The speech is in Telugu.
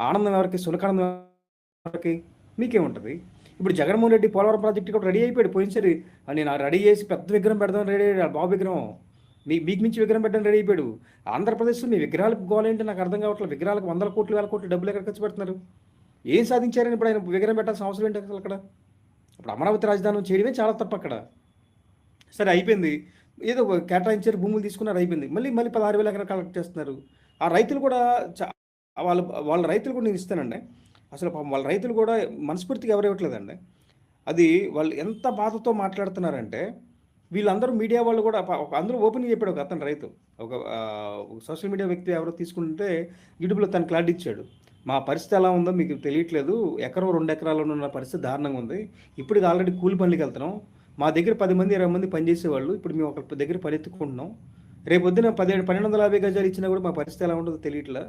ఆనందం ఎవరికి? సునకానందం ఎవరికి? మీకేముంటది? ఇప్పుడు జగన్మోహన్ రెడ్డి పోలవరం ప్రాజెక్ట్ కూడా రెడీ అయిపోయాడు పోయినసారి. నేను రెడీ చేసి పెద్ద విగ్రహం పెడదాం రెడీ అయ్యాడు బాబు విగ్రహం. మీకు మించి విగ్రహం పెట్టడం రెడీ అయిపోయాడు. ఆంధ్రప్రదేశ్లో మీ విగ్రహాలకు గోలేంటి నాకు అర్థం కావట్లేదు. విగ్రహాలకు వందల కోట్లు వేల కోట్లు డబ్బులు ఎక్కడ ఖర్చు పెడుతున్నారు? ఏం సాధించారని ఇప్పుడు ఆయన విగ్రహం పెట్టాల్సిన అవసరం ఏంటి అసలు అక్కడ? ఇప్పుడు అమరావతి రాజధాని చేయడమే చాలా తప్పు అక్కడ. సరే అయిపోయింది, ఏదో కేటాయించారు, భూములు తీసుకున్నారు, అయిపోయింది. మళ్ళీ మళ్ళీ 16,000 ఎకరాలు కలెక్ట్ చేస్తున్నారు. ఆ రైతులు కూడా వాళ్ళ వాళ్ళ రైతులు కూడా నేను ఇస్తానండి. అసలు వాళ్ళ రైతులు కూడా మనస్ఫూర్తిగా ఎవరు ఇవ్వట్లేదండి. అది వాళ్ళు ఎంత బాధతో మాట్లాడుతున్నారంటే, వీళ్ళందరూ మీడియా వాళ్ళు కూడా అందరూ ఓపెన్గా చెప్పాడు. ఒక అతను రైతు, ఒక సోషల్ మీడియా వ్యక్తి ఎవరో తీసుకుంటే యూట్యూబ్లో తను క్లారిటీ ఇచ్చాడు. మా పరిస్థితి ఎలా ఉందో మీకు తెలియట్లేదు, ఎకరం 2 ఎకరాల్లో ఉన్న పరిస్థితి దారుణంగా ఉంది. ఇప్పుడు ఇది ఆల్రెడీ కూలి పనులకి వెళ్తున్నాం. మా దగ్గర 10 మంది 20 మంది పనిచేసేవాళ్ళు, ఇప్పుడు మేము ఒక దగ్గర పని ఎత్తుకుంటున్నాం. రేపు పొద్దున 1250 గజాలు ఇచ్చినా కూడా మా పరిస్థితి ఎలా ఉంటుందో తెలియట్లా.